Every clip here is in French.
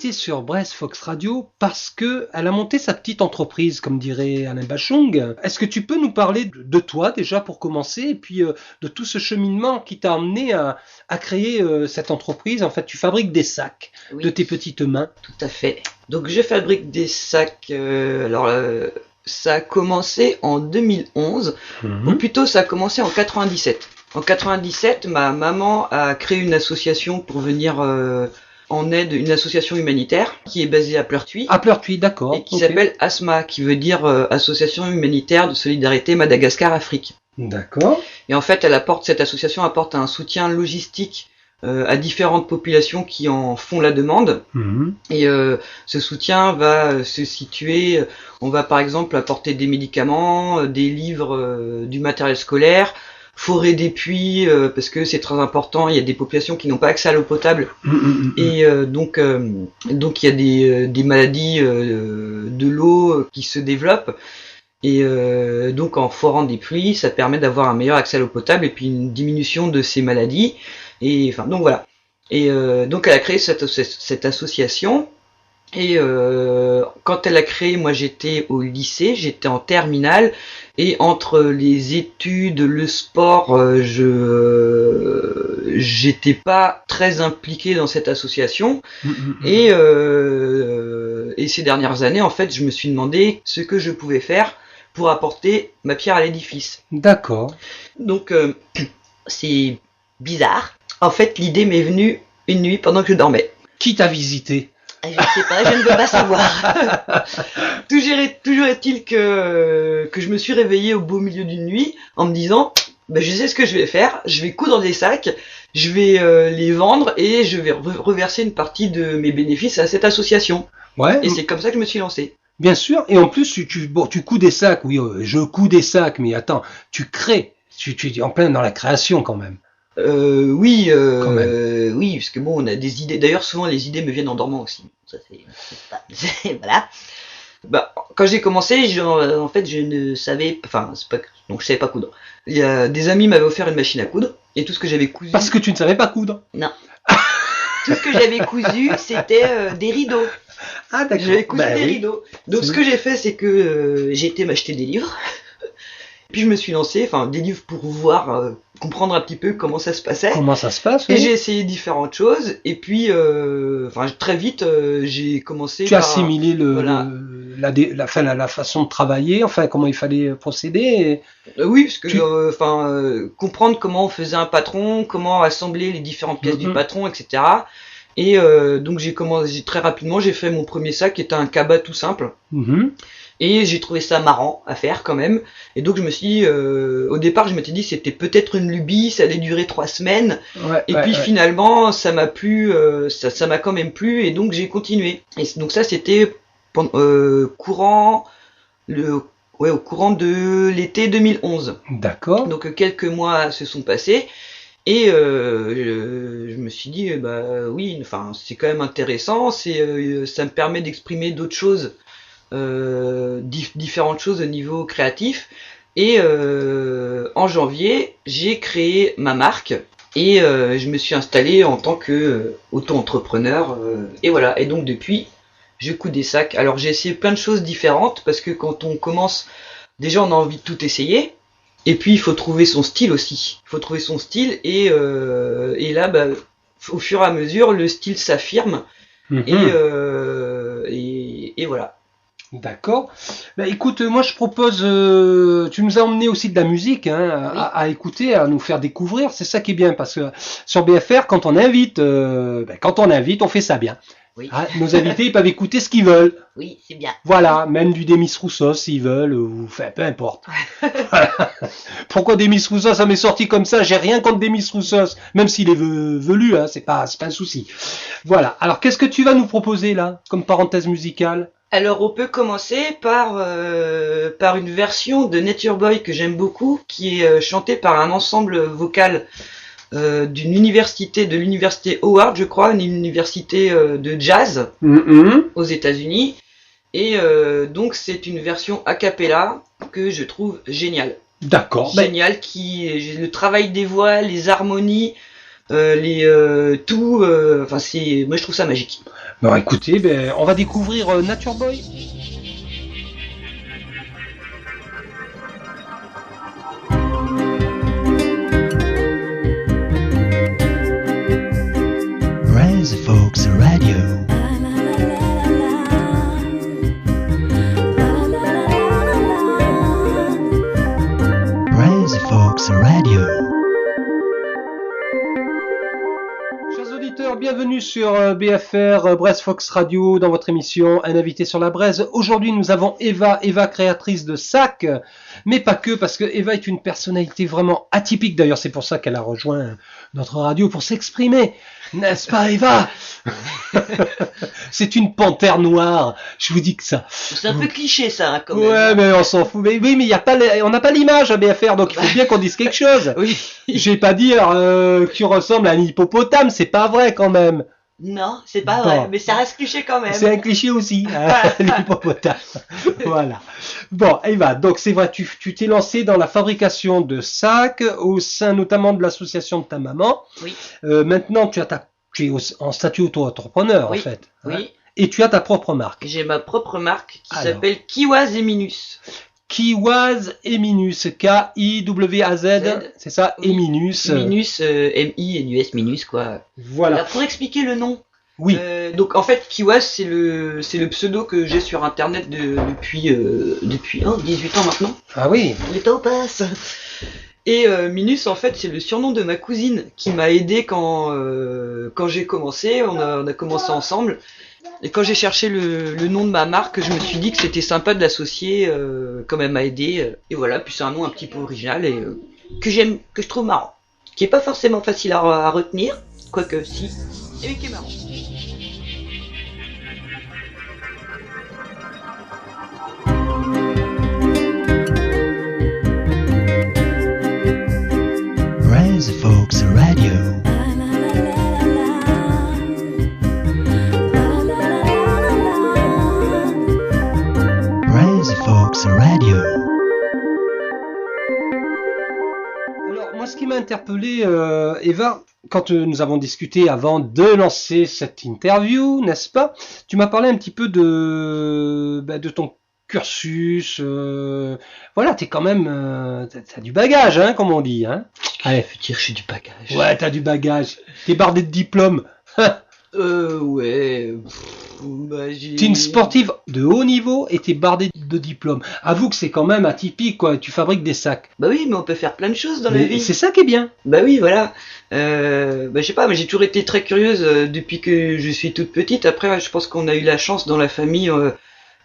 invitée sur Brest Fox Radio parce que elle a monté sa petite entreprise, comme dirait Alain Bachung. Est-ce que tu peux nous parler de toi déjà pour commencer, et puis de tout ce cheminement qui t'a amené à créer cette entreprise? En fait, tu fabriques des sacs de tes petites mains. Tout à fait. Donc je fabrique des sacs. Ça a commencé en 2011, ou plutôt ça a commencé en 97. En 97, ma maman a créé une association pour venir en aide, une association humanitaire qui est basée à Pleurtuis. À Pleurtuis, d'accord. Et qui s'appelle ASMA, qui veut dire Association humanitaire de solidarité Madagascar-Afrique. D'accord. Et en fait, cette association apporte un soutien logistique à différentes populations qui en font la demande. Et ce soutien va se situer, on va par exemple apporter des médicaments, des livres, du matériel scolaire, forer des puits, parce que c'est très important, il y a des populations qui n'ont pas accès à l'eau potable, et donc il y a des maladies de l'eau qui se développent. Et donc en forant des puits, ça permet d'avoir un meilleur accès à l'eau potable et puis une diminution de ces maladies. Et enfin donc voilà. Et donc elle a créé cette association. Et quand elle a créé, moi j'étais au lycée, j'étais en terminale, et entre les études, le sport, j'étais pas très impliqué dans cette association. Et ces dernières années, en fait, je me suis demandé ce que je pouvais faire pour apporter ma pierre à l'édifice. D'accord. Donc c'est bizarre. En fait, l'idée m'est venue une nuit pendant que je dormais. Qui t'a visité? Je ne sais pas, je ne veux pas savoir. Toujours est-il que je me suis réveillé au beau milieu d'une nuit en me disant, je sais ce que je vais faire, je vais coudre des sacs, je vais les vendre et je vais reverser une partie de mes bénéfices à cette association. Ouais. Et c'est comme ça que je me suis lancé. Bien sûr, et en plus tu couds des sacs, oui, je couds des sacs, mais attends, tu crées, tu es en plein dans la création quand même. Oui, parce que bon, on a des idées. D'ailleurs, souvent les idées me viennent en dormant aussi. Ça voilà. Quand j'ai commencé, en fait, je ne savais, donc je savais pas coudre. Il y a des amis m'avaient offert une machine à coudre et tout ce que j'avais cousu. Parce que tu ne savais pas coudre. Non. Tout ce que j'avais cousu, c'était des rideaux. Ah d'accord. J'avais cousu des rideaux. Donc ce que j'ai fait, c'est que j'ai été m'acheter des livres. Puis je me suis lancé, des livres pour voir, comprendre un petit peu comment ça se passait. Comment ça se passe, oui. Et j'ai essayé différentes choses. Et puis, très vite, j'ai commencé. Tu as assimilé la façon de travailler, comment il fallait procéder. Oui, parce que comprendre comment on faisait un patron, comment assembler les différentes pièces du patron, etc. Et donc très rapidement, j'ai fait mon premier sac qui était un cabas tout simple. Et j'ai trouvé ça marrant à faire quand même. Et donc je me suis dit, au départ je m'étais dit c'était peut-être une lubie, ça allait durer 3 semaines. Finalement ça m'a plu, ça m'a quand même plu et donc j'ai continué. Et donc ça c'était au courant de l'été 2011. D'accord. Donc quelques mois se sont passés. Et je me suis dit oui, c'est quand même intéressant, ça me permet d'exprimer d'autres choses. Différentes choses au niveau créatif. Et en janvier, j'ai créé ma marque et je me suis installé en tant que auto-entrepreneur. Et voilà. Et donc depuis, je couds des sacs. Alors j'ai essayé plein de choses différentes parce que quand on commence, déjà on a envie de tout essayer. Et puis il faut trouver son style aussi. Il faut trouver son style et là, au fur et à mesure, le style s'affirme. Et voilà. D'accord. Écoute, moi je propose, tu nous as emmené aussi de la musique à écouter, à nous faire découvrir. C'est ça qui est bien parce que sur BFR, quand on invite, on fait ça bien. Oui. Nos invités ils peuvent écouter ce qu'ils veulent. Oui, c'est bien. Voilà, même du Demis Roussos s'ils veulent, ou peu importe. Voilà. Pourquoi Demis Roussos, ça m'est sorti comme ça? J'ai rien contre Demis Roussos, même s'il est velu, c'est pas un souci. Voilà. Alors qu'est-ce que tu vas nous proposer là, comme parenthèse musicale? Alors on peut commencer par une version de Nature Boy que j'aime beaucoup, qui est chantée par un ensemble vocal de l'université Howard, je crois, une université de jazz aux États-Unis. Et donc c'est une version a cappella que je trouve géniale. D'accord. Génial, le travail des voix, les harmonies, tout. Enfin, moi je trouve ça magique. Bon, écoutez, on va découvrir Nature Boy. Rise Folks Radio. Rise Folks Radio. Chers auditeurs, bienvenue sur BFR Braise Fox Radio dans votre émission Un invité sur la braise. Aujourd'hui, nous avons Eva créatrice de sacs, mais pas que, parce que Eva est une personnalité vraiment atypique. D'ailleurs, c'est pour ça qu'elle a rejoint notre radio pour s'exprimer. N'est-ce pas, Eva? C'est une panthère noire. Je vous dis que ça. C'est un peu cliché, ça, hein, quand même. Ouais, mais on s'en fout. Mais oui, mais on n'a pas l'image à BFR, donc il faut bien qu'on dise quelque chose. Oui. Je vais pas dire que tu ressembles à un hippopotame, c'est pas vrai quand même. Non, c'est pas vrai, mais ça reste cliché quand même. C'est un cliché aussi, hein, l'hippopotame. Voilà. Bon, Eva, donc c'est vrai, tu t'es lancé dans la fabrication de sacs au sein notamment de l'association de ta maman. Oui. Maintenant, tu es en statut auto-entrepreneur, Oui. En fait. Oui. Hein, et tu as ta propre marque. J'ai ma propre marque qui Alors. s'appelle Kiwaz et Minus. Kiwaz Eminus, K-I-W-A-Z, c'est ça, Oui. Eminus. Minus, M-I-N-U-S, Minus, quoi. Voilà. Alors, pour expliquer le nom. Oui. Donc en fait, Kiwaz, c'est le pseudo que j'ai sur internet depuis 18 ans maintenant. Ah oui. Le temps passe. Et Minus, en fait, c'est le surnom de ma cousine qui m'a aidé quand j'ai commencé. On a commencé ensemble. Et quand j'ai cherché le nom de ma marque, je me suis dit que c'était sympa de l'associer, comme elle m'a aidé. Et voilà, puis c'est un nom un petit peu original et que j'aime, que je trouve marrant. Qui est pas forcément facile à retenir, quoique si, et qui est marrant. Rise Folks Radio. Rise Folks Radio. Alors, moi, ce qui m'a interpellé, Eva, quand nous avons discuté avant de lancer cette interview, n'est-ce pas? Tu m'as parlé un petit peu de ton cursus. Voilà, t'es quand même, t'as du bagage, hein, comme on dit, hein. Allez. Je veux dire, j'ai du bagage. Ouais, t'as du bagage. T'es bardé de diplômes. Ouais. T'es une sportive de haut niveau et t'es bardé de diplômes. Avoue que c'est quand même atypique, quoi. Tu fabriques des sacs. Bah oui, mais on peut faire plein de choses dans la vie. C'est ça qui est bien. Bah oui, voilà. Je sais pas, mais j'ai toujours été très curieuse depuis que je suis toute petite. Après, je pense qu'on a eu la chance dans la famille.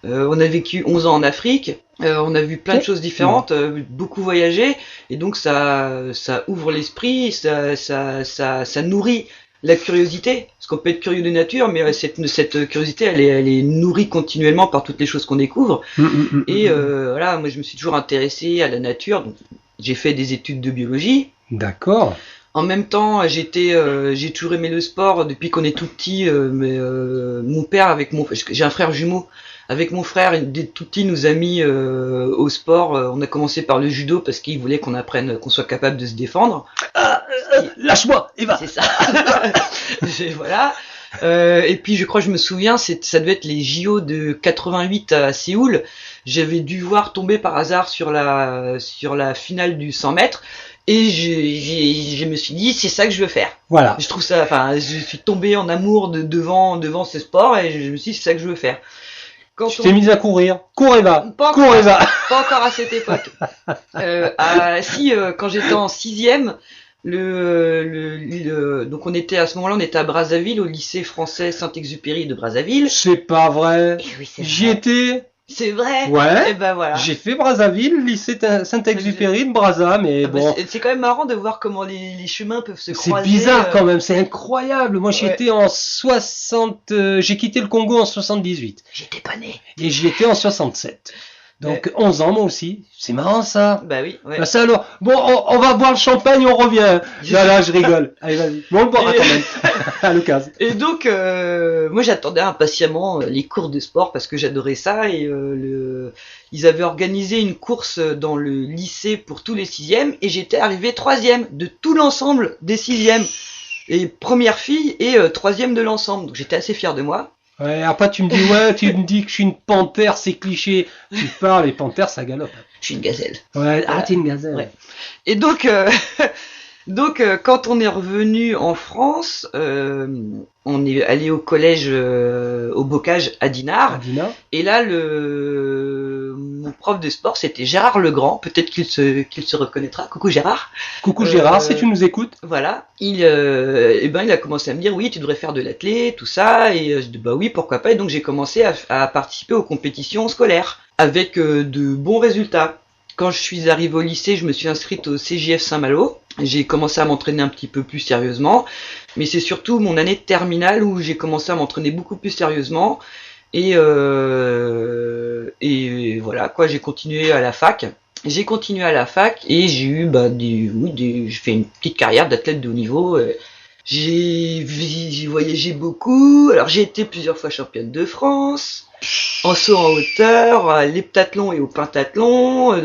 On a vécu 11 ans en Afrique. On a vu plein de choses différentes, beaucoup voyagé, et donc ça ouvre l'esprit, ça nourrit la curiosité, parce qu'on peut être curieux de nature, mais cette curiosité, elle est nourrie continuellement par toutes les choses qu'on découvre. Et voilà, moi je me suis toujours intéressé à la nature, donc j'ai fait des études de biologie. D'accord. En même temps, j'ai toujours aimé le sport depuis qu'on est tout petit. Mon père, j'ai un frère jumeau. Avec mon frère, dès tout petit, nous a mis au sport. On a commencé par le judo parce qu'il voulait qu'on apprenne, qu'on soit capable de se défendre. Lâche-moi, Eva. C'est ça. Voilà. Et puis je crois, je me souviens, ça devait être les JO de 88 à Séoul. J'avais dû voir tomber par hasard sur la finale du 100 mètres. Et je me suis dit, c'est ça que je veux faire. Voilà. Je trouve ça, enfin, je suis tombé en amour devant ce sport et je me suis dit, c'est ça que je veux faire. Tu t'es mise à courir. Cours Eva. Pas encore à cette époque. Quand j'étais en 6e, donc à ce moment-là, on était à Brazzaville, au lycée français Saint-Exupéry de Brazzaville. C'est pas vrai. Eh oui, J'y étais. C'est vrai. Ouais. Et ben voilà. J'ai fait Brazzaville, lycée Saint-Exupéry de Brazza, mais bon. C'est quand même marrant de voir comment les chemins peuvent se croiser. C'est bizarre quand même, c'est incroyable. Moi, j'y étais en 60. J'ai quitté le Congo en 78. J'étais pas né. Et j'y étais en 67. Donc 11 ans moi aussi. C'est marrant ça. Bah oui. Ouais. Bah ça alors. Bon, on va boire le champagne, on revient. Là, je rigole. Allez, vas-y. Bon, on le boira quand même. À l'occasion. Et donc, moi j'attendais impatiemment les cours de sport parce que j'adorais ça. Et ils avaient organisé une course dans le lycée pour tous les 6e et j'étais arrivé 3e de tout l'ensemble des 6e. Et première fille et troisième de l'ensemble. Donc j'étais assez fier de moi. Ouais, après tu me dis que je suis une panthère, c'est cliché. Tu parles, les panthères ça galope. Je suis une gazelle. Ouais, t'es une gazelle. Ouais. Et donc, quand on est revenu en France, on est allé au collège, au Bocage à Dinard. Et là, mon prof de sport, c'était Gérard Legrand. Peut-être qu'il se reconnaîtra. Coucou Gérard. Coucou Gérard, si tu nous écoutes. Voilà. Il a commencé à me dire, oui, tu devrais faire de l'athlé, tout ça. Et je dis, bah oui, pourquoi pas. Et donc, j'ai commencé à participer aux compétitions scolaires avec de bons résultats. Quand je suis arrivé au lycée, je me suis inscrite au CJF Saint-Malo. J'ai commencé à m'entraîner un petit peu plus sérieusement. Mais c'est surtout mon année de terminale où j'ai commencé à m'entraîner beaucoup plus sérieusement. Et voilà, quoi, j'ai continué à la fac. et j'ai j'ai eu j'ai fait une petite carrière d'athlète de haut niveau. J'ai voyagé beaucoup. Alors j'ai été plusieurs fois championne de France en saut en hauteur, à l'heptathlon et au pentathlon,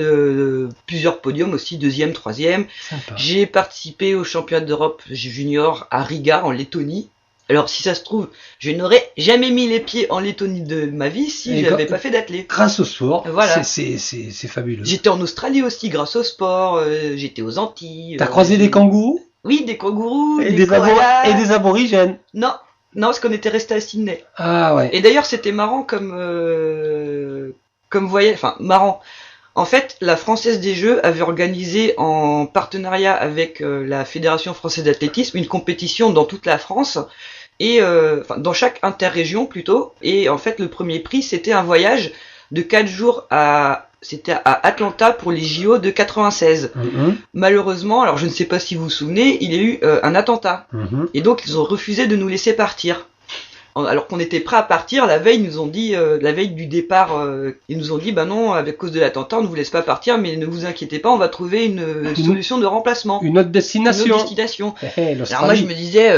plusieurs podiums aussi, 2e, 3e. Sympa. J'ai participé au championnat d'Europe junior à Riga en Lettonie. Alors si ça se trouve, je n'aurais jamais mis les pieds en Lettonie de ma vie si j'avais pas fait d'athlé. Grâce au sport, voilà. C'est fabuleux. J'étais en Australie aussi grâce au sport, j'étais aux Antilles. T'as croisé des kangourous? Oui, des kangourous, et des aborigènes. Non, parce qu'on était resté à Sydney. Ah ouais. Et d'ailleurs, c'était marrant comme voyage, enfin marrant. En fait, la Française des Jeux avait organisé en partenariat avec la Fédération Française d'Athlétisme une compétition dans toute la France et dans chaque interrégion plutôt. Et en fait, le premier prix, c'était un voyage de 4 jours à Atlanta pour les JO de 96. Malheureusement, alors je ne sais pas si vous vous souvenez, il y a eu un attentat. Et donc ils ont refusé de nous laisser partir. Alors qu'on était prêts à partir, la veille ils nous ont dit, la veille du départ, ils nous ont dit, bah non, avec cause de l'attentat, on ne vous laisse pas partir, mais ne vous inquiétez pas, on va trouver une solution de remplacement. Une autre destination. Alors moi je me disais,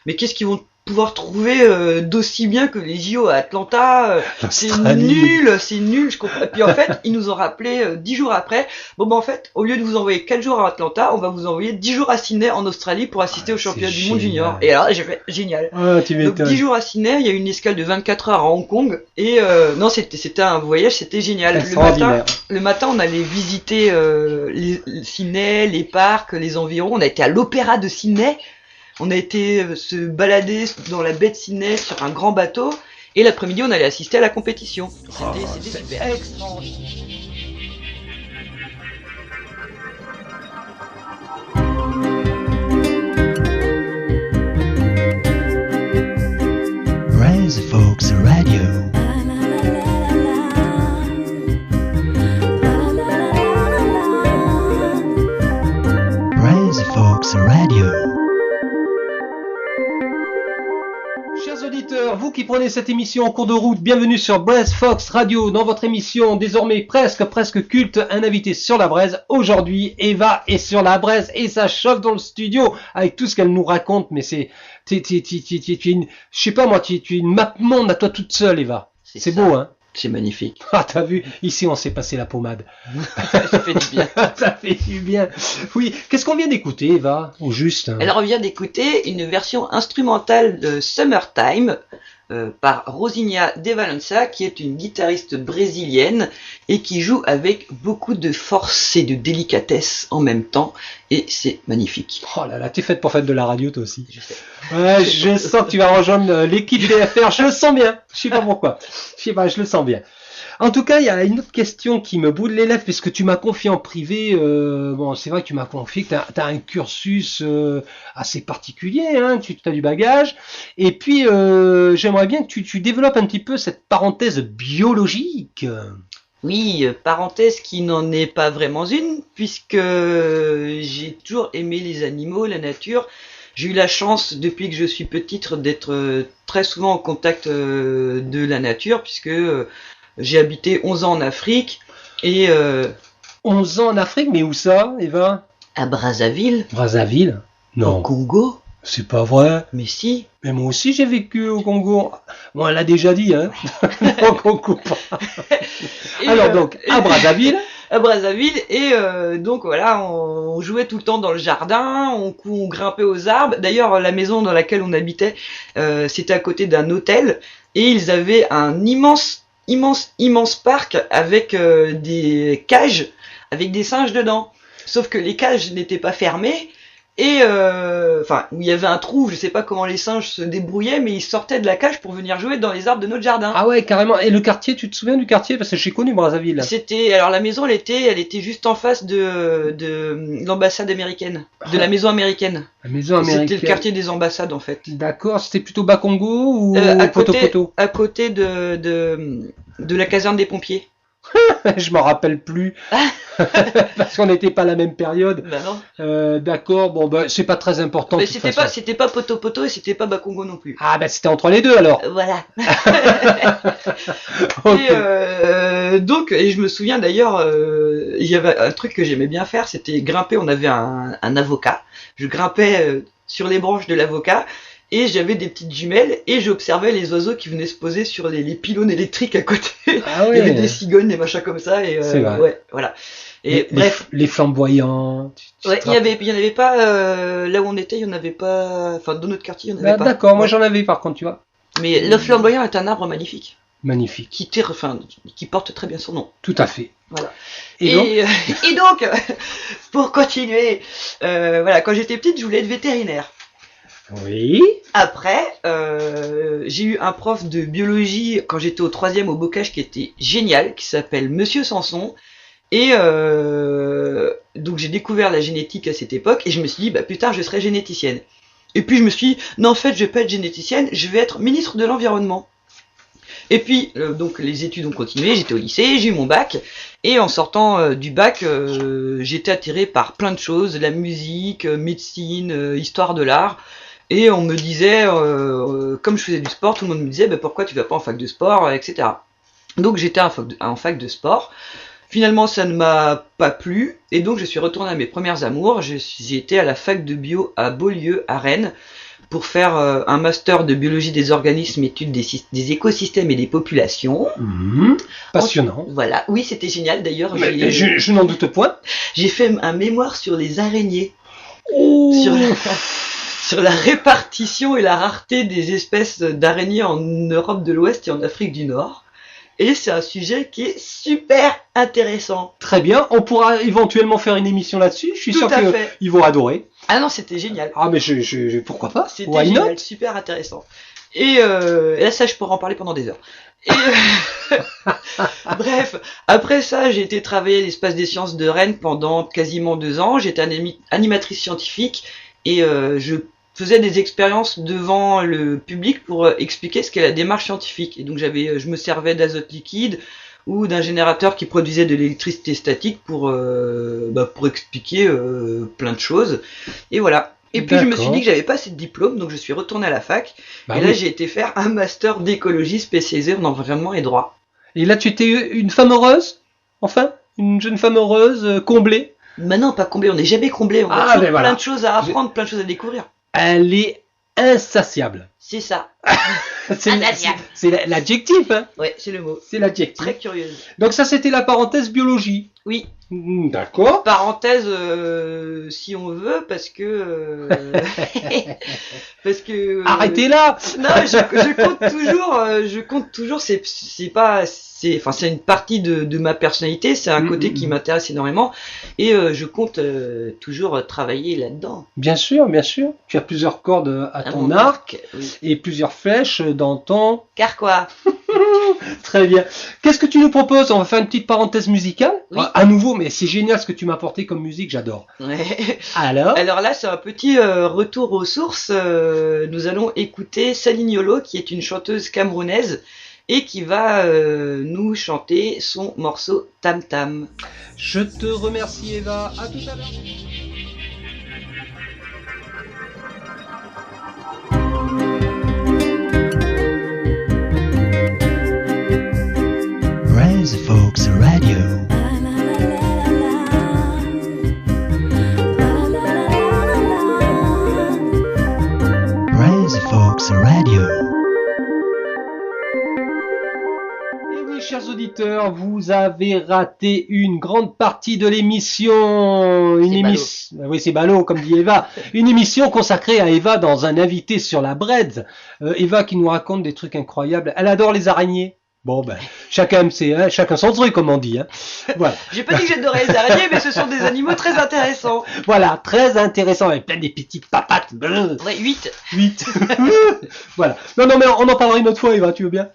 mais qu'est-ce qu'ils vont pouvoir trouver d'aussi bien que les JO à Atlanta, c'est nul, je comprends. Et puis en fait, ils nous ont rappelé 10 jours après, en fait, au lieu de vous envoyer 4 jours à Atlanta, on va vous envoyer 10 jours à Sydney en Australie pour assister au championnat du monde junior. Et alors, j'ai fait génial. Donc 10 jours à Sydney, il y a eu une escale de 24 heures à Hong Kong, et non, c'était un voyage, c'était génial. Le matin, on allait visiter Sydney, les parcs, les environs, on a été à l'opéra de Sydney. On a été se balader dans la baie de Sydney sur un grand bateau et l'après-midi on allait assister à la compétition. C'était super. Extraordinaire. Brains Folks Radio. Brains Folks Radio. Vous qui prenez cette émission en cours de route, bienvenue sur Braise Fox Radio, dans votre émission désormais presque culte, un invité sur la braise. Aujourd'hui, Eva est sur la braise et ça chauffe dans le studio avec tout ce qu'elle nous raconte, mais tu es une map monde à toi toute seule, Eva. C'est beau, hein? C'est magnifique. Ah, t'as vu? Ici, on s'est passé la pommade. Ça fait du bien. Ça fait du bien. Oui. Qu'est-ce qu'on vient d'écouter, Eva? Au juste? Alors, on vient d'écouter une version instrumentale de Summertime par Rosinha de Valença, qui est une guitariste brésilienne et qui joue avec beaucoup de force et de délicatesse en même temps. Et c'est magnifique. Oh là là, t'es faite pour faire de la radio, toi aussi. Je sais. Ouais, je sens que tu vas rejoindre l'équipe BFR. Je le sens bien. Je sais pas pourquoi. Je le sens bien. En tout cas, il y a une autre question qui me boule les lèvres, puisque tu m'as confié en privé, c'est vrai que tu m'as confié que t'as un cursus assez particulier, hein, tu as du bagage, et puis j'aimerais bien que tu développes un petit peu cette parenthèse biologique. Oui, parenthèse qui n'en est pas vraiment une, puisque j'ai toujours aimé les animaux, la nature. J'ai eu la chance, depuis que je suis petite, d'être très souvent en contact de la nature, puisque j'ai habité 11 ans en Afrique, et... 11 ans en Afrique, mais où ça, Eva? À Brazzaville. Brazzaville? Non. Au Congo. C'est pas vrai. Mais si. Mais moi aussi j'ai vécu au Congo. Bon, elle l'a déjà dit, hein. Au Congo. Alors donc, à Brazzaville. à Brazzaville et donc voilà, on jouait tout le temps dans le jardin, on grimpait aux arbres. D'ailleurs, la maison dans laquelle on habitait, c'était à côté d'un hôtel et ils avaient un immense parc avec des cages avec des singes dedans. Sauf que les cages n'étaient pas fermées. Et où il y avait un trou, je sais pas comment les singes se débrouillaient, mais ils sortaient de la cage pour venir jouer dans les arbres de notre jardin. Ah ouais, carrément. Et le quartier, tu te souviens du quartier? Parce que j'ai connu Brazzaville. Alors la maison, elle était juste en face de l'ambassade américaine, de la maison américaine. La maison américaine. C'était le quartier des ambassades en fait. D'accord, c'était plutôt Bakongo ou Poto-Poto? À côté de la caserne des pompiers. Je m'en rappelle plus. Parce qu'on n'était pas à la même période. Bah non. D'accord, bon bah c'est pas très important. Mais c'était pas Poto-Poto et c'était pas Bakongo non plus. Ah bah c'était entre les deux alors. Voilà. Okay. Donc je me souviens d'ailleurs, il y avait un truc que j'aimais bien faire, c'était grimper. On avait un avocat. Je grimpais sur les branches de l'avocat. Et j'avais des petites jumelles et j'observais les oiseaux qui venaient se poser sur les pylônes électriques à côté. Ah ouais. Il y avait des cigognes, des machins comme ça et c'est vrai. ouais, voilà. Et bref, les flamboyants. Ouais, il y en avait pas là où on était, il y en avait pas. Enfin, dans notre quartier, il y en avait pas. D'accord, moi j'en avais par contre, tu vois. Mais le flamboyant est un arbre magnifique. Magnifique. Qui porte très bien son nom. Tout à fait. Voilà. Et donc, pour continuer, voilà, quand j'étais petite, je voulais être vétérinaire. Oui. Après, j'ai eu un prof de biologie quand j'étais au 3e au Bocage qui était génial, qui s'appelle Monsieur Sanson. Et donc j'ai découvert la génétique à cette époque et je me suis dit, bah plus tard je serai généticienne. Et puis je me suis dit, non en fait je vais pas être généticienne, je vais être ministre de l'environnement. Et puis donc les études ont continué, j'étais au lycée, j'ai eu mon bac. Et en sortant du bac, j'étais attiré par plein de choses, la musique, médecine, histoire de l'art. Et on me disait, comme je faisais du sport, tout le monde me disait, bah, pourquoi tu vas pas en fac de sport, etc. Donc j'étais en fac de sport. Finalement, ça ne m'a pas plu, et donc je suis retourné à mes premières amours. J'ai été à la fac de bio à Beaulieu, à Rennes, pour faire un master de biologie des organismes, études des écosystèmes et des populations. Passionnant. Voilà, oui, c'était génial d'ailleurs. Je n'en doute point. J'ai fait un mémoire sur les araignées. Oh. Sur la répartition et la rareté des espèces d'araignées en Europe de l'Ouest et en Afrique du Nord. Et c'est un sujet qui est super intéressant. Très bien, on pourra éventuellement faire une émission là-dessus. Je suis sûr qu'ils vont adorer. Ah non, c'était génial. Ah mais pourquoi pas? C'était génial, super intéressant. Et là, ça, je pourrais en parler pendant des heures. Et bref, après ça, j'ai été travailler à l'Espace des Sciences de Rennes pendant quasiment 2 ans. J'étais animatrice scientifique et je faisais des expériences devant le public pour expliquer ce qu'est la démarche scientifique. Et donc je me servais d'azote liquide ou d'un générateur qui produisait de l'électricité statique pour expliquer plein de choses. Et voilà. Et puis je me suis dit que j'avais pas assez de diplôme, donc je suis retourné à la fac. Et là j'ai été faire un master d'écologie spécialisé en environnement et droit. Et là tu étais une femme heureuse? Enfin, une jeune femme heureuse, comblée? Maintenant pas comblée, on n'est jamais comblé, on a toujours plein de choses à apprendre, plein de choses à découvrir. Elle est insatiable. C'est ça. C'est l'adjectif, hein? Ouais, c'est le mot. C'est l'adjectif. Très curieuse. Donc ça, c'était la parenthèse biologie. Oui. D'accord. Parenthèse, si on veut, parce que arrêtez là. Non, je compte toujours. C'est une partie de ma personnalité. C'est un côté qui m'intéresse énormément, et je compte toujours travailler là-dedans. Bien sûr, bien sûr. Tu as plusieurs cordes à ton arc, oui. Et plusieurs flèches dans ton carquois. Très bien. Qu'est-ce que tu nous proposes? On va faire une petite parenthèse musicale. Oui. À nouveau, mais c'est génial ce que tu m'as apporté comme musique, j'adore. Ouais. Alors là, c'est un petit retour aux sources. Nous allons écouter Salignolo, qui est une chanteuse camerounaise et qui va nous chanter son morceau Tam Tam. Je te remercie, Eva. À tout à l'heure. Res Folks Radio. Res Folks Radio. chers auditeurs, vous avez raté une grande partie de l'émission. Oui, c'est ballot, comme dit Eva. Une émission consacrée à Eva dans un invité sur la Bread. Eva qui nous raconte des trucs incroyables. Elle adore les araignées. Bon, ben, chacun son truc, comme on dit. Hein. Voilà. J'ai pas dit que j'adorais les araignées, mais ce sont des animaux très intéressants. Voilà, très intéressants, avec plein de petites papates. Ouais, 8. 8. Voilà. Non, mais on en parlera une autre fois, Eva, tu veux bien?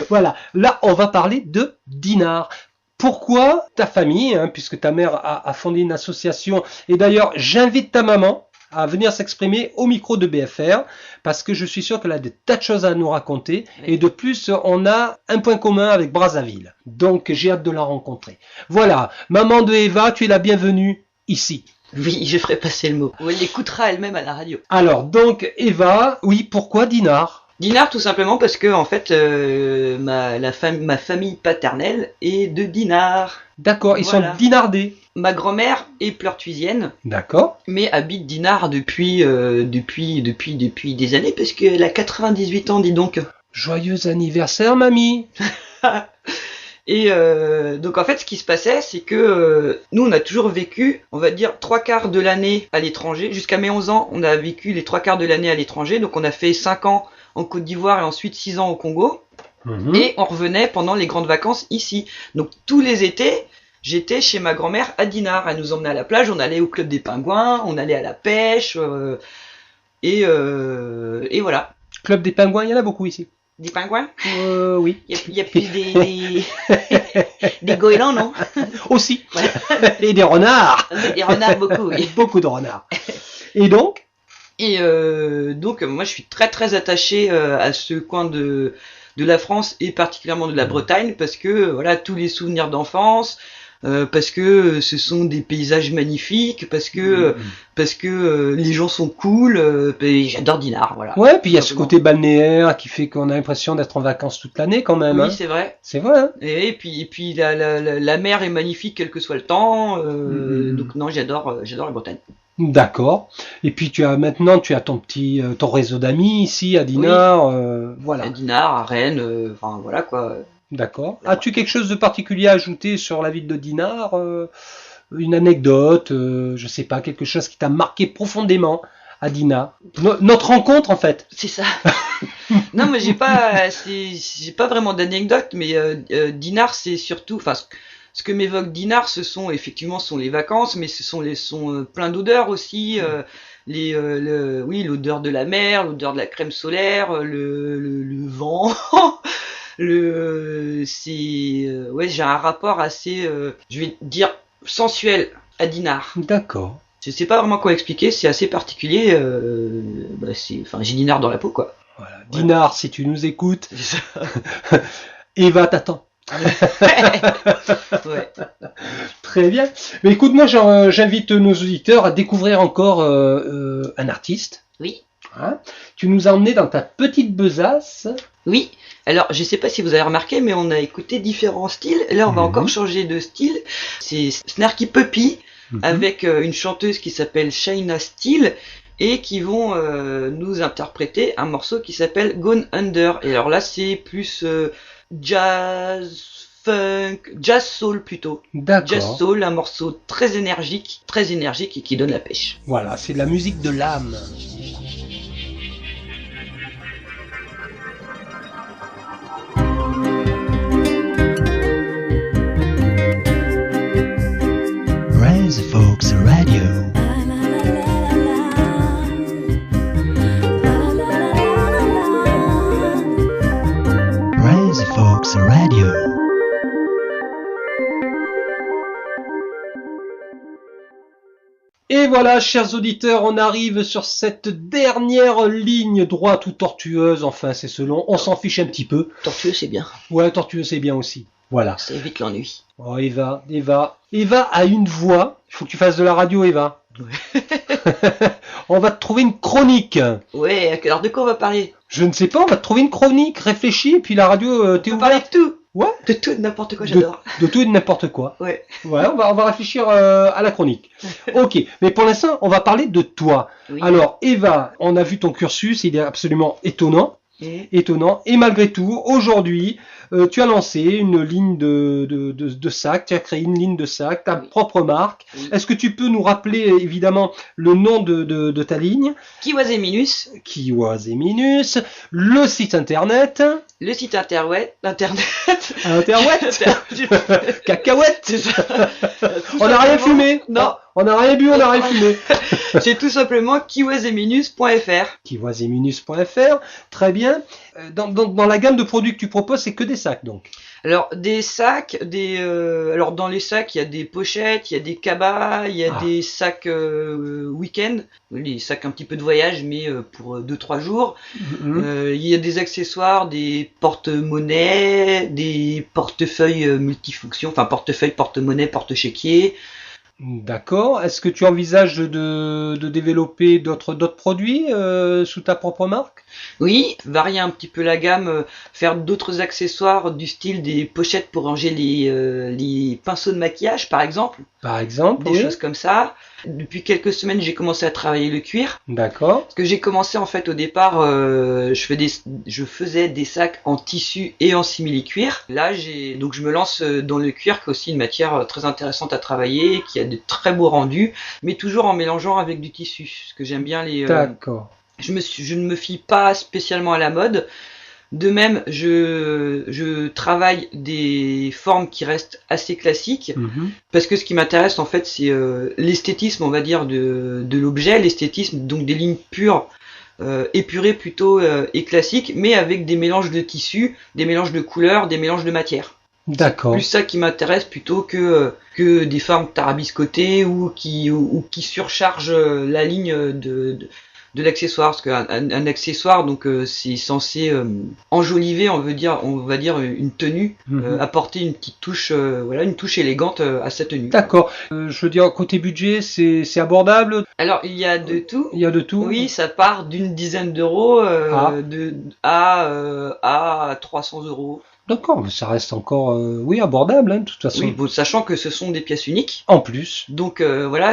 Voilà. Là, on va parler de Dinard. Pourquoi ta famille, hein, puisque ta mère a fondé une association, et d'ailleurs, j'invite ta maman à venir s'exprimer au micro de BFR, parce que je suis sûr qu'elle a des tas de choses à nous raconter, et de plus, on a un point commun avec Brazzaville. Donc, j'ai hâte de la rencontrer. Voilà, maman de Eva, tu es la bienvenue ici. Oui, je ferai passer le mot. Ou elle l'écoutera elle-même à la radio. Alors, donc, Eva, oui, pourquoi Dinard? Dinard, tout simplement parce que, en fait, ma famille paternelle est de Dinard. D'accord, ils sont dinardés. Ma grand-mère est pleurtuisienne. D'accord. Mais habite Dinard depuis des années, parce qu'elle a 98 ans, dis donc. Joyeux anniversaire, mamie. Et donc en fait, ce qui se passait, c'est que nous, on a toujours vécu, on va dire, 3/4 de l'année à l'étranger. Jusqu'à mes 11 ans, on a vécu les 3/4 de l'année à l'étranger. Donc on a fait 5 ans en Côte d'Ivoire et ensuite 6 ans au Congo. Et on revenait pendant les grandes vacances ici. Donc tous les étés, j'étais chez ma grand-mère à Dinard. Elle nous emmenait à la plage, on allait au club des pingouins, on allait à la pêche, et voilà. Club des pingouins, il y en a beaucoup ici. Des pingouins? Oui. Il y a plus des goélands, non? Aussi. Ouais. Et des renards. Des renards, beaucoup, oui. Beaucoup de renards. Et donc? Donc, moi, je suis très très attaché à ce coin de la France et particulièrement de la Bretagne, parce que voilà, tous les souvenirs d'enfance, parce que ce sont des paysages magnifiques, parce que les gens sont cool, et j'adore Dinard, voilà. Ouais, puis il y a ce côté balnéaire qui fait qu'on a l'impression d'être en vacances toute l'année quand même. Oui, hein. c'est vrai. C'est vrai. Hein. Et puis la mer est magnifique quel que soit le temps, donc non, j'adore la Bretagne. D'accord. Et puis tu as ton réseau d'amis ici à Dinard, voilà. À Dinard, à Rennes, enfin voilà quoi. D'accord. As-tu quelque chose de particulier à ajouter sur la ville de Dinard, une anecdote, je sais pas, quelque chose qui t'a marqué profondément à Dinard, notre rencontre en fait. C'est ça. Non, mais j'ai pas vraiment d'anecdote, mais Dinard c'est surtout, enfin. Ce que m'évoque Dinard, ce sont les vacances, mais ce sont plein d'odeurs aussi, l'odeur de la mer, l'odeur de la crème solaire, le vent, j'ai un rapport assez, je vais dire sensuel à Dinard. D'accord. Je sais pas vraiment quoi expliquer, c'est assez particulier, j'ai Dinard dans la peau quoi. Voilà. Dinard, si tu nous écoutes, Eva t'attend. Ouais. Très bien. Mais écoute, moi j'invite nos auditeurs à découvrir encore un artiste. Oui. Hein, tu nous as emmené dans ta petite besace. Oui. Alors, je sais pas si vous avez remarqué, mais on a écouté différents styles. Là, on va encore changer de style. C'est Snarky Puppy avec une chanteuse qui s'appelle Shaina Steele et qui vont nous interpréter un morceau qui s'appelle Gone Under. Et alors là, c'est plus jazz, funk, jazz soul plutôt. D'accord. Jazz soul, un morceau très énergique et qui donne la pêche. Voilà, c'est de la musique de l'âme. Rise Folks Radio. Folks Radio. Et voilà, chers auditeurs, on arrive sur cette dernière ligne droite ou tortueuse, enfin c'est selon, on s'en fiche un petit peu. Tortueux c'est bien. Ouais, tortueux c'est bien aussi. Voilà. Ça évite l'ennui. Oh Eva a une voix, il faut que tu fasses de la radio Eva. Ouais. On va te trouver une chronique. Ouais, alors de quoi on va parler? Je ne sais pas, on va te trouver une chronique, réfléchis, et puis la radio, t'es ouvert. On va parler de tout. Ouais. De tout et de n'importe quoi, j'adore. De tout et de n'importe quoi. Ouais. Ouais, on va réfléchir à la chronique. Ok, mais pour l'instant, on va parler de toi. Oui. Alors, Eva, on a vu ton cursus, il est absolument étonnant. Étonnant. Et malgré tout, aujourd'hui, tu as lancé une ligne de sacs, tu as créé une ligne de sacs, ta propre marque. Oui. Est-ce que tu peux nous rappeler évidemment le nom de ta ligne? Kiwazeminus. Kiwazeminus. Le site internet. Le site internet. Cacahuète. C'est ça. On n'a rien fumé. Non. On n'a rien bu, on n'a rien fumé. C'est tout simplement kiwazeminus.fr. Kiwazeminus.fr. Très bien. Dans la gamme de produits que tu proposes, c'est que des sacs donc. Alors des sacs, alors dans les sacs il y a des pochettes, il y a des cabas, il y a des sacs week-end, les sacs un petit peu de voyage mais pour 2-3 jours. Il y a des accessoires, des porte-monnaies, des portefeuilles multifonctions, enfin portefeuille, porte-monnaie, porte-chéquier. D'accord. Est-ce que tu envisages de développer d'autres produits sous ta propre marque? Oui, varier un petit peu la gamme, faire d'autres accessoires du style des pochettes pour ranger les pinceaux de maquillage par exemple. Des choses comme ça. Depuis quelques semaines, j'ai commencé à travailler le cuir. D'accord. Parce que j'ai commencé en fait au départ, je faisais des sacs en tissu et en simili-cuir. Là, donc je me lance dans le cuir, qui est aussi une matière très intéressante à travailler, qui a de très beaux rendus, mais toujours en mélangeant avec du tissu. Parce que j'aime bien les. D'accord. Je ne me fie pas spécialement à la mode. De même, je travaille des formes qui restent assez classiques, parce que ce qui m'intéresse en fait, c'est l'esthétisme, on va dire, de l'objet, l'esthétisme, donc des lignes pures, épurées plutôt et classiques, mais avec des mélanges de tissus, des mélanges de couleurs, des mélanges de matières. D'accord. C'est plus ça qui m'intéresse plutôt que des formes tarabiscotées ou qui surchargent la ligne de l'accessoire, parce qu'un accessoire, donc c'est censé enjoliver, on va dire une tenue, apporter une petite touche, une touche élégante à sa tenue. D'accord. Je veux dire, côté budget, c'est abordable. Alors il y a de tout. Il y a de tout. Oui, ça part d'une dizaine d'euros à 300 euros. D'accord, mais ça reste encore, abordable, de toute façon. Oui, bon, sachant que ce sont des pièces uniques. En plus. Donc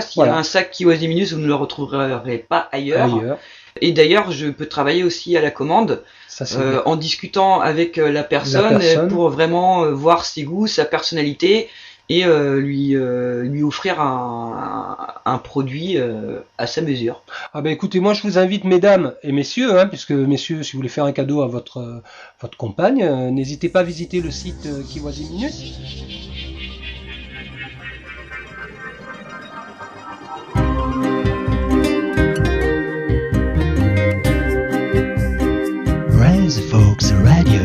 s'il y a un sac Kiwazeminus, vous ne le retrouverez pas ailleurs. Et d'ailleurs, je peux travailler aussi à la commande, en discutant avec la personne pour vraiment voir ses goûts, sa personnalité, et lui offrir un produit à sa mesure. Ah ben écoutez, moi je vous invite mesdames et messieurs, puisque messieurs, si vous voulez faire un cadeau à votre compagne, n'hésitez pas à visiter le site Kiwazeminus. Res Folks Radio.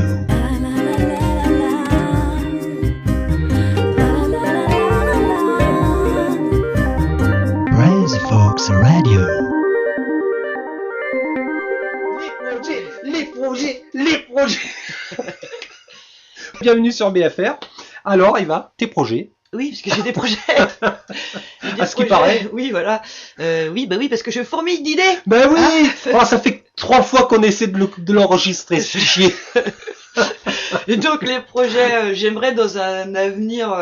Folks Radio. Les projets. Bienvenue sur BFR. Alors, Eva, tes projets? Oui, parce que j'ai des projets. Ce qui paraît. Oui, voilà. Oui, parce que je fourmille d'idées. Ben oui. Ça fait 3 fois qu'on essaie de l'enregistrer, ce fichier. Et donc les projets, j'aimerais dans un avenir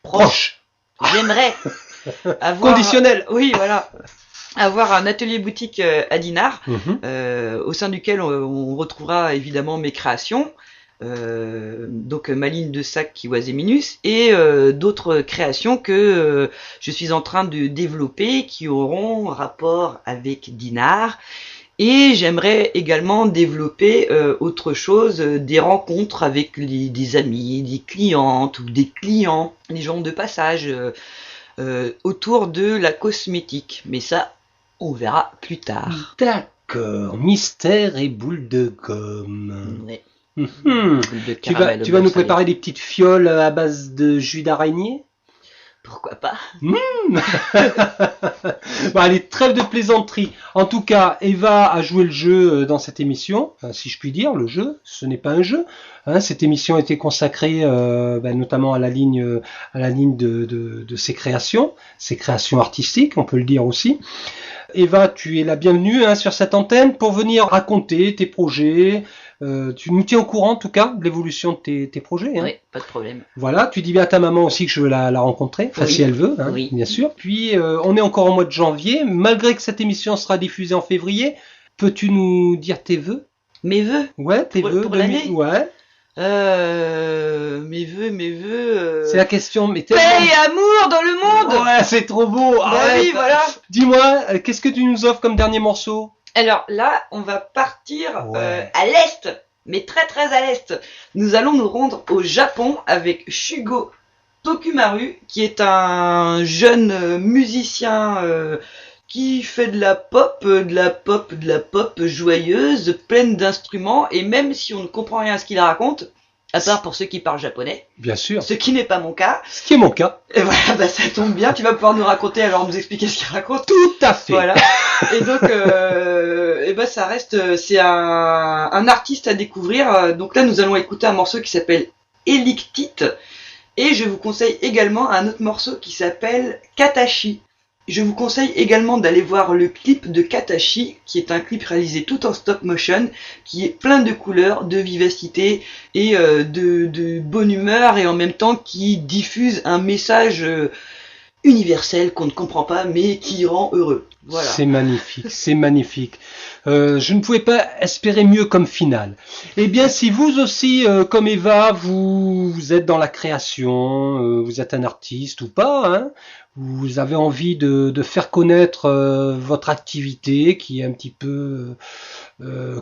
proche. J'aimerais avoir conditionnel. Oui, voilà. Avoir un atelier boutique à Dinard, au sein duquel on retrouvera évidemment mes créations, donc ma ligne de sac Kiwazeminus et d'autres créations que je suis en train de développer qui auront rapport avec Dinard. Et j'aimerais également développer autre chose, des rencontres avec des amis, des clientes ou des clients, des gens de passage autour de la cosmétique. Mais ça, on verra plus tard. D'accord, mystère et boule de gomme. Ouais. Tu vas nous préparer des petites fioles à base de jus d'araignée? Pourquoi pas? Bon, allez, trêve de plaisanterie. En tout cas, Eva a joué le jeu dans cette émission, si je puis dire, le jeu, ce n'est pas un jeu. Cette émission a été consacrée notamment à la ligne de ses créations artistiques, on peut le dire aussi. Eva, tu es la bienvenue sur cette antenne pour venir raconter tes projets. Tu nous tiens au courant en tout cas de l'évolution de tes projets. Oui, pas de problème. Voilà, tu dis bien à ta maman aussi que je veux la rencontrer, si elle veut, bien sûr. Puis on est encore au mois de janvier, malgré que cette émission sera diffusée en février. Peux-tu nous dire tes vœux? Mes vœux? Ouais, tes vœux pour l'année? Ouais. Mes vœux. C'est la question, mais Paix et amour dans le monde! Ouais, c'est trop beau! Oui, voilà! Dis-moi, qu'est-ce que tu nous offres comme dernier morceau? Alors là, on va partir Ouais. à l'est, mais très très à l'est. Nous allons nous rendre au Japon avec Shugo Tokumaru, qui est un jeune musicien qui fait de la pop joyeuse, pleine d'instruments, et même si on ne comprend rien à ce qu'il raconte, à part pour ceux qui parlent japonais, Bien sûr. ce qui n'est pas mon cas, Ce qui est mon cas. et voilà, bah ça tombe bien, tu vas pouvoir nous raconter, alors nous expliquer ce qu'il raconte. Tout à fait. Voilà. Et donc, et ben ça reste, c'est un artiste à découvrir. Donc là, nous allons écouter un morceau qui s'appelle Elictite, et je vous conseille également un autre morceau qui s'appelle Katashi. Je vous conseille également d'aller voir le clip de Katashi, qui est un clip réalisé tout en stop motion, qui est plein de couleurs, de vivacité et de bonne humeur, et en même temps qui diffuse un message universel qu'on ne comprend pas, mais qui rend heureux. Voilà. C'est magnifique, c'est magnifique. Je ne pouvais pas espérer mieux comme finale. Eh bien, si vous aussi, comme Eva, vous êtes dans la création, vous êtes un artiste ou pas, hein, vous avez envie de faire connaître votre activité, qui est un petit peu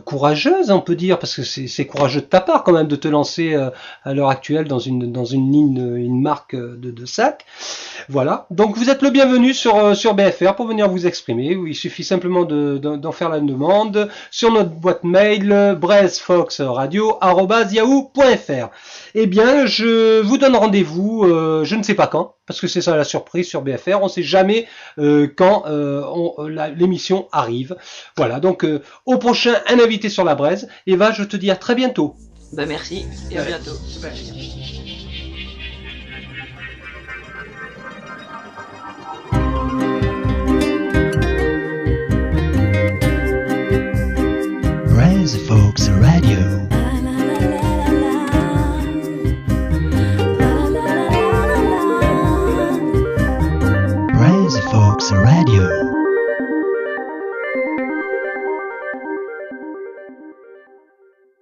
courageuse, on peut dire, parce que c'est courageux de ta part quand même de te lancer à l'heure actuelle dans une ligne, une marque de sac. Voilà. Donc vous êtes le bienvenu sur BFR pour venir vous exprimer. Il suffit simplement d'en faire la demande sur notre boîte mail brezfoxradio@yahoo.fr. Eh bien, je vous donne rendez-vous, je ne sais pas quand, parce que c'est ça la surprise sur BFR. On ne sait jamais quand l'émission arrive. Voilà. Donc au prochain, un invité sur la braise. Eva, je te dis à très bientôt. Bah merci et à bientôt. Super.